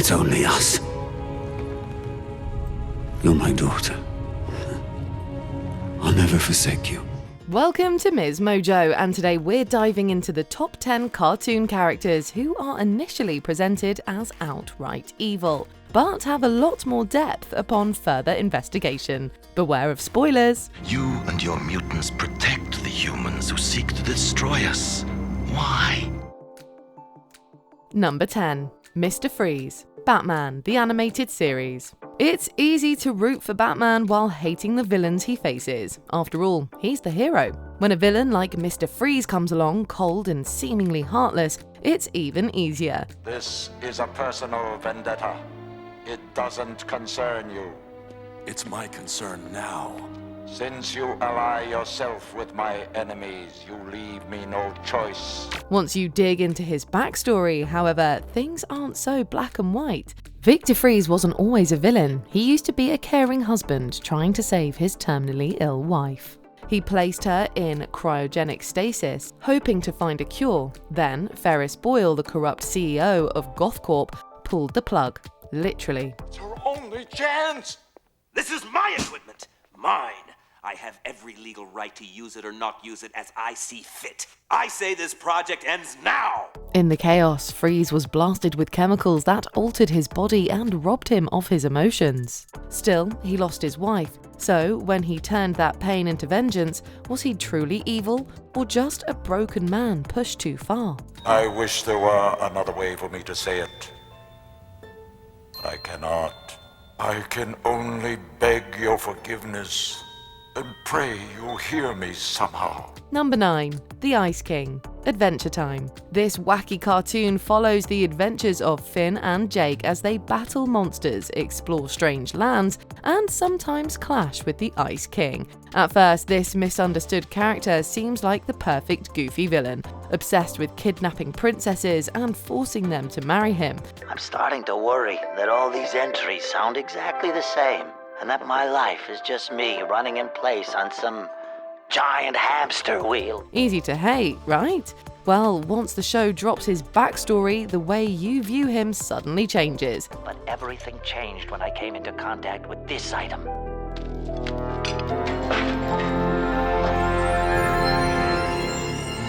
It's only us. You're my daughter. I'll never forsake you. Welcome to MsMojo, and today we're diving into the top 10 cartoon characters who are initially presented as outright evil, but have a lot more depth upon further investigation. Beware of spoilers. You and your mutants protect the humans who seek to destroy us. Why? Number 10. Mr. Freeze. Batman, the animated series. It's easy to root for Batman while hating the villains he faces. After all, he's the hero. When a villain like Mr. Freeze comes along, cold and seemingly heartless, it's even easier. This is a personal vendetta. It doesn't concern you. It's my concern now. Since you ally yourself with my enemies, you leave me no choice. Once you dig into his backstory, however, things aren't so black and white. Victor Freeze wasn't always a villain. He used to be a caring husband trying to save his terminally ill wife. He placed her in cryogenic stasis, hoping to find a cure. Then, Ferris Boyle, the corrupt CEO of GothCorp, pulled the plug. Literally. It's our only chance! This is my equipment! Mine! I have every legal right to use it or not use it as I see fit. I say this project ends now! In the chaos, Freeze was blasted with chemicals that altered his body and robbed him of his emotions. Still, he lost his wife. So, when he turned that pain into vengeance, was he truly evil or just a broken man pushed too far? I wish there were another way for me to say it. But I cannot. I can only beg your forgiveness and pray you hear me somehow. Number 9. The Ice King. Adventure Time. This wacky cartoon follows the adventures of Finn and Jake as they battle monsters, explore strange lands, and sometimes clash with the Ice King. At first, this misunderstood character seems like the perfect goofy villain, obsessed with kidnapping princesses and forcing them to marry him. I'm starting to worry that all these entries sound exactly the same, and that my life is just me running in place on some giant hamster wheel. Easy to hate, right? Well, once the show drops his backstory, the way you view him suddenly changes. But everything changed when I came into contact with this item.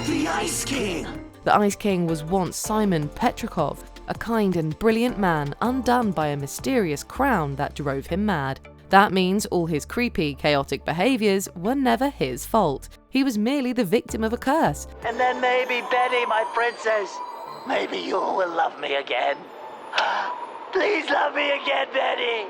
The Ice King! The Ice King was once Simon Petrikov, a kind and brilliant man undone by a mysterious crown that drove him mad. That means all his creepy, chaotic behaviors were never his fault. He was merely the victim of a curse. And then maybe Betty, my princess, maybe you will love me again. Please love me again, Betty.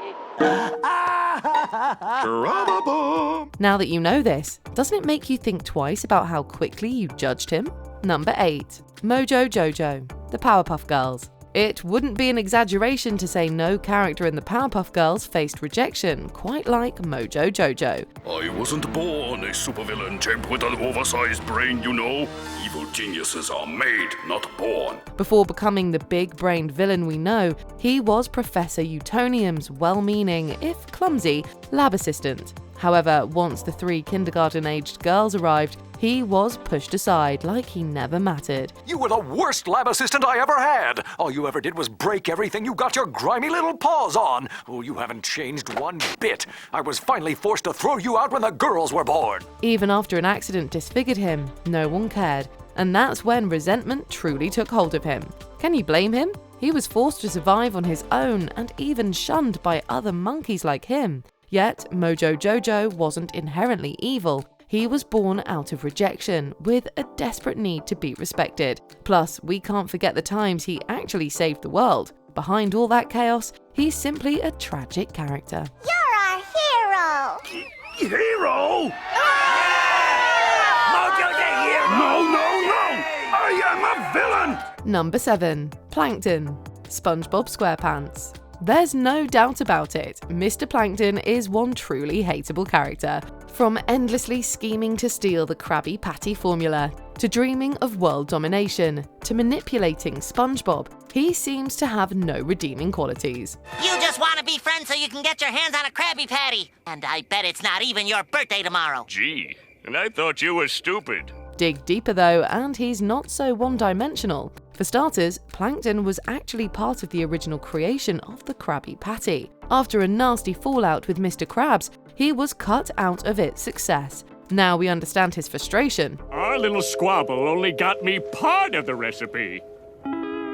Now that you know this, doesn't it make you think twice about how quickly you judged him? Number 8. Mojo Jojo, the Powerpuff Girls. It wouldn't be an exaggeration to say no character in the Powerpuff Girls faced rejection, quite like Mojo Jojo. I wasn't born a supervillain chimp with an oversized brain, you know. Evil geniuses are made, not born. Before becoming the big-brained villain we know, he was Professor Utonium's well-meaning, if clumsy, lab assistant. However, once the 3 kindergarten-aged girls arrived, he was pushed aside like he never mattered. You were the worst lab assistant I ever had. All you ever did was break everything you got your grimy little paws on. Oh, you haven't changed one bit. I was finally forced to throw you out when the girls were born. Even after an accident disfigured him, no one cared. And that's when resentment truly took hold of him. Can you blame him? He was forced to survive on his own and even shunned by other monkeys like him. Yet, Mojo Jojo wasn't inherently evil. He was born out of rejection, with a desperate need to be respected. Plus, we can't forget the times he actually saved the world. Behind all that chaos, he's simply a tragic character. You're our hero! Hero? Mojo the hero! No! I am a villain! Number 7. Plankton, SpongeBob SquarePants. There's no doubt about it, Mr. Plankton is one truly hateable character. From endlessly scheming to steal the Krabby Patty formula, to dreaming of world domination, to manipulating SpongeBob, he seems to have no redeeming qualities. You just want to be friends so you can get your hands on a Krabby Patty. And I bet it's not even your birthday tomorrow. Gee, and I thought you were stupid. Dig deeper though, and he's not so one-dimensional. For starters, Plankton was actually part of the original creation of the Krabby Patty. After a nasty fallout with Mr. Krabs, he was cut out of its success. Now we understand his frustration. Our little squabble only got me part of the recipe.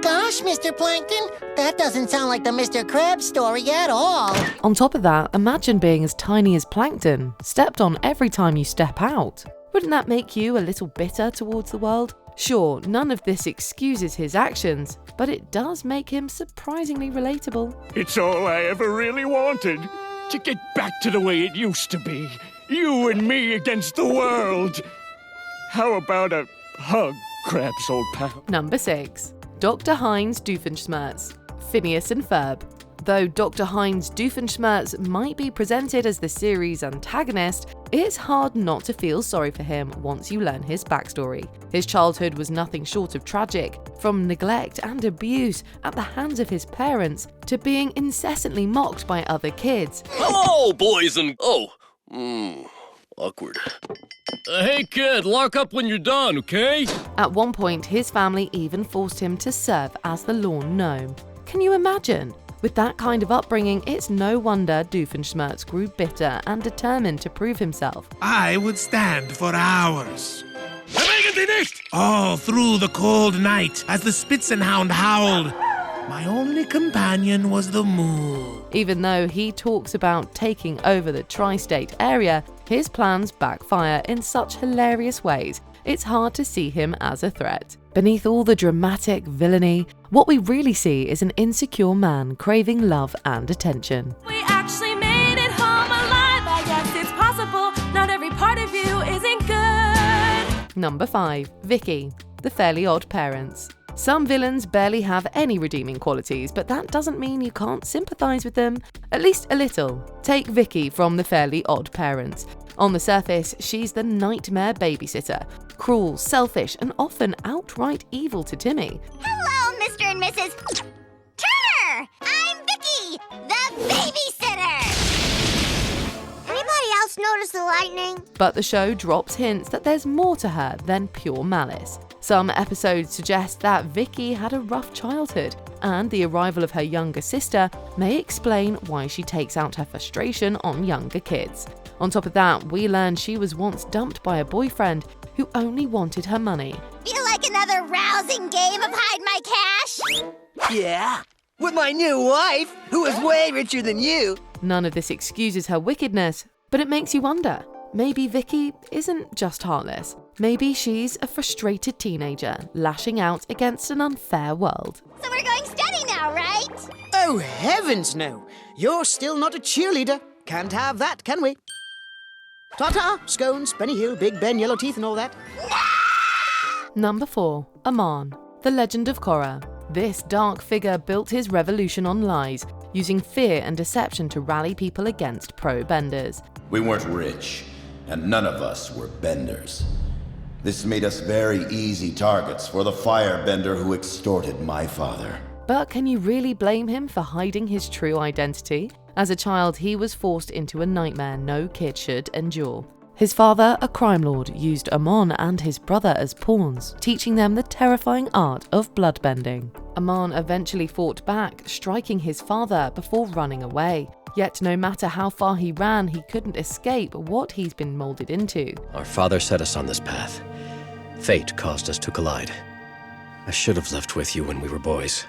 Gosh, Mr. Plankton, that doesn't sound like the Mr. Krabs story at all. On top of that, imagine being as tiny as Plankton, stepped on every time you step out. Wouldn't that make you a little bitter towards the world? Sure, none of this excuses his actions, but it does make him surprisingly relatable. It's all I ever really wanted. To get back to the way it used to be. You and me against the world. How about a hug, Krabs, old pal? Number 6. Dr. Heinz Doofenshmirtz, Phineas and Ferb. Though Dr. Heinz Doofenshmirtz might be presented as the series' antagonist, it's hard not to feel sorry for him once you learn his backstory. His childhood was nothing short of tragic, from neglect and abuse at the hands of his parents to being incessantly mocked by other kids. Hello, boys and... awkward. Hey kid, lock up when you're done, okay? At one point, his family even forced him to serve as the lawn gnome. Can you imagine? With that kind of upbringing, it's no wonder Doofenshmirtz grew bitter and determined to prove himself. I would stand for hours. All through the cold night, as the Spitzenhound howled, my only companion was the moon. Even though he talks about taking over the tri-state area, his plans backfire in such hilarious ways, it's hard to see him as a threat. Beneath all the dramatic villainy, what we really see is an insecure man craving love and attention. We actually made it home alive. I guess it's possible. Not every part of you isn't good. Number 5. Vicky, the Fairly Odd Parents. Some villains barely have any redeeming qualities, but that doesn't mean you can't sympathize with them, at least a little. Take Vicky from the Fairly Odd Parents. On the surface, she's the nightmare babysitter, cruel, selfish, and often outright evil to Timmy. Hello, Mr. and Mrs. Turner! I'm Vicky, the babysitter! Anybody else notice the lightning? But the show drops hints that there's more to her than pure malice. Some episodes suggest that Vicky had a rough childhood, and the arrival of her younger sister may explain why she takes out her frustration on younger kids. On top of that, we learn she was once dumped by a boyfriend who only wanted her money. Feel like another rousing game of hide my cash? Yeah, with my new wife, who is way richer than you. None of this excuses her wickedness, but it makes you wonder. Maybe Vicky isn't just heartless. Maybe she's a frustrated teenager lashing out against an unfair world. So we're going steady now, right? Oh, heavens no. You're still not a cheerleader. Can't have that, can we? Ta-ta, scones, Benny Hill, Big Ben, yellow teeth and all that. Number 4. Amon, the Legend of Korra. This dark figure built his revolution on lies, using fear and deception to rally people against pro-benders. We weren't rich, and none of us were benders. This made us very easy targets for the firebender who extorted my father. But can you really blame him for hiding his true identity? As a child, he was forced into a nightmare no kid should endure. His father, a crime lord, used Amon and his brother as pawns, teaching them the terrifying art of bloodbending. Amon eventually fought back, striking his father before running away. Yet no matter how far he ran, he couldn't escape what he's been molded into. Our father set us on this path. Fate caused us to collide. I should have left with you when we were boys.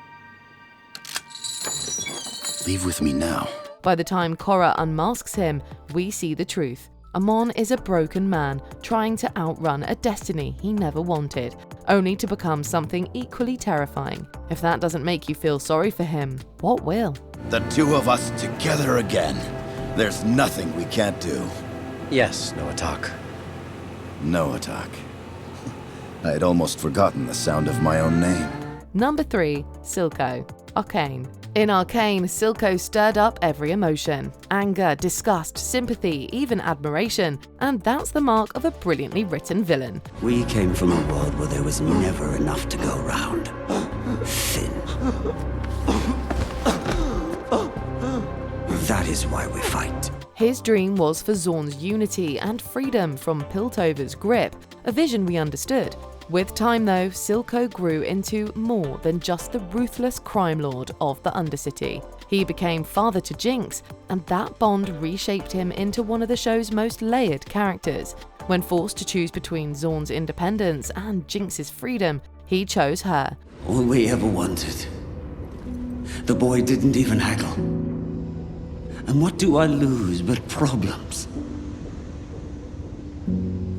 Leave with me now. By the time Korra unmasks him, we see the truth. Amon is a broken man trying to outrun a destiny he never wanted, only to become something equally terrifying. If that doesn't make you feel sorry for him, what will? The two of us together again. There's nothing we can't do. Yes, Noatak. Noatak. I'd almost forgotten the sound of my own name. Number 3. Silco, Arcane. In Arcane, Silco stirred up every emotion. Anger, disgust, sympathy, even admiration. And that's the mark of a brilliantly written villain. We came from a world where there was never enough to go round. Thin. That is why we fight. His dream was for Zorn's unity and freedom from Piltover's grip, a vision we understood. With time though, Silco grew into more than just the ruthless crime lord of the Undercity. He became father to Jinx, and that bond reshaped him into one of the show's most layered characters. When forced to choose between Zorn's independence and Jinx's freedom, he chose her. All we ever wanted. The boy didn't even haggle. And what do I lose but problems?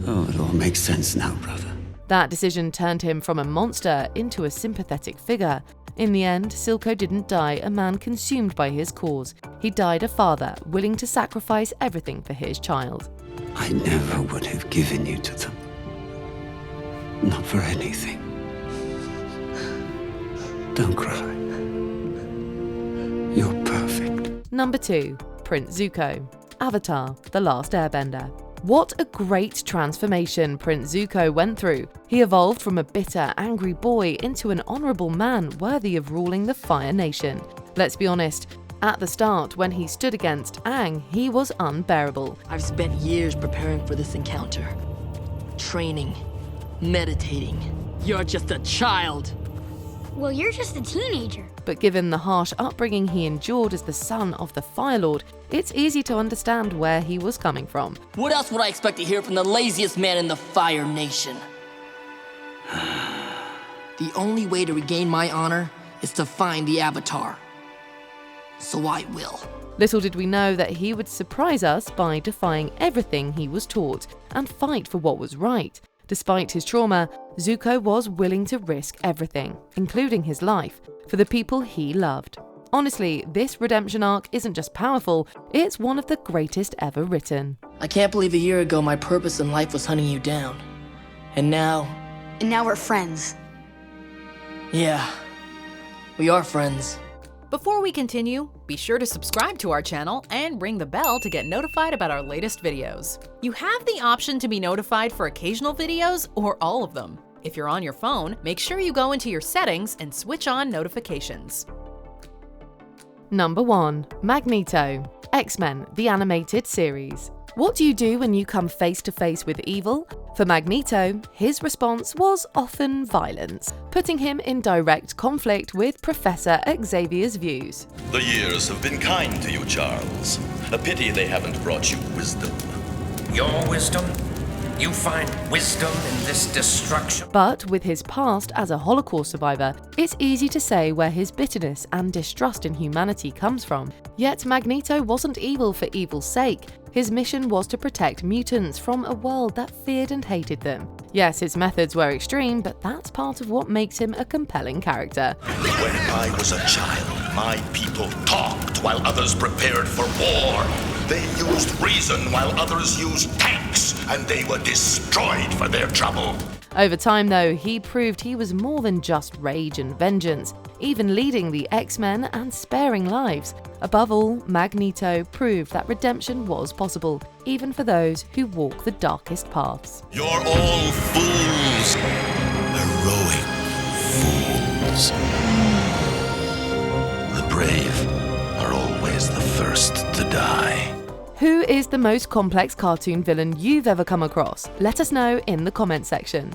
Oh, it all makes sense now, brother. That decision turned him from a monster into a sympathetic figure. In the end, Silco didn't die a man consumed by his cause. He died a father willing to sacrifice everything for his child. I never would have given you to them. Not for anything. Don't cry. You're perfect. Number 2. Prince Zuko. Avatar: The Last Airbender. What a great transformation Prince Zuko went through. He evolved from a bitter, angry boy into an honourable man worthy of ruling the Fire Nation. Let's be honest, at the start, when he stood against Aang, he was unbearable. I've spent years preparing for this encounter. Training, meditating. You're just a child. Well, you're just a teenager. But given the harsh upbringing he endured as the son of the Fire Lord, it's easy to understand where he was coming from. What else would I expect to hear from the laziest man in the Fire Nation? The only way to regain my honor is to find the Avatar. So I will. Little did we know that he would surprise us by defying everything he was taught and fight for what was right. Despite his trauma, Zuko was willing to risk everything, including his life, for the people he loved. Honestly, this redemption arc isn't just powerful, it's one of the greatest ever written. I can't believe a year ago my purpose in life was hunting you down. And now we're friends. Yeah, we are friends. Before we continue, be sure to subscribe to our channel and ring the bell to get notified about our latest videos. You have the option to be notified for occasional videos or all of them. If you're on your phone, make sure you go into your settings and switch on notifications. Number 1. Magneto. X-Men, the animated series. What do you do when you come face to face with evil? For Magneto, his response was often violence, putting him in direct conflict with Professor Xavier's views. The years have been kind to you, Charles. A pity they haven't brought you wisdom. Your wisdom? You find wisdom in this destruction? But with his past as a Holocaust survivor, it's easy to say where his bitterness and distrust in humanity comes from. Yet Magneto wasn't evil for evil's sake. His mission was to protect mutants from a world that feared and hated them. Yes, his methods were extreme, but that's part of what makes him a compelling character. When I was a child, my people talked while others prepared for war. They used reason while others used tanks, and they were destroyed for their trouble. Over time, though, he proved he was more than just rage and vengeance, even leading the X-Men and sparing lives. Above all, Magneto proved that redemption was possible, even for those who walk the darkest paths. You're all fools. Heroic fools. The brave are always the first to die. Who is the most complex cartoon villain you've ever come across? Let us know in the comment section.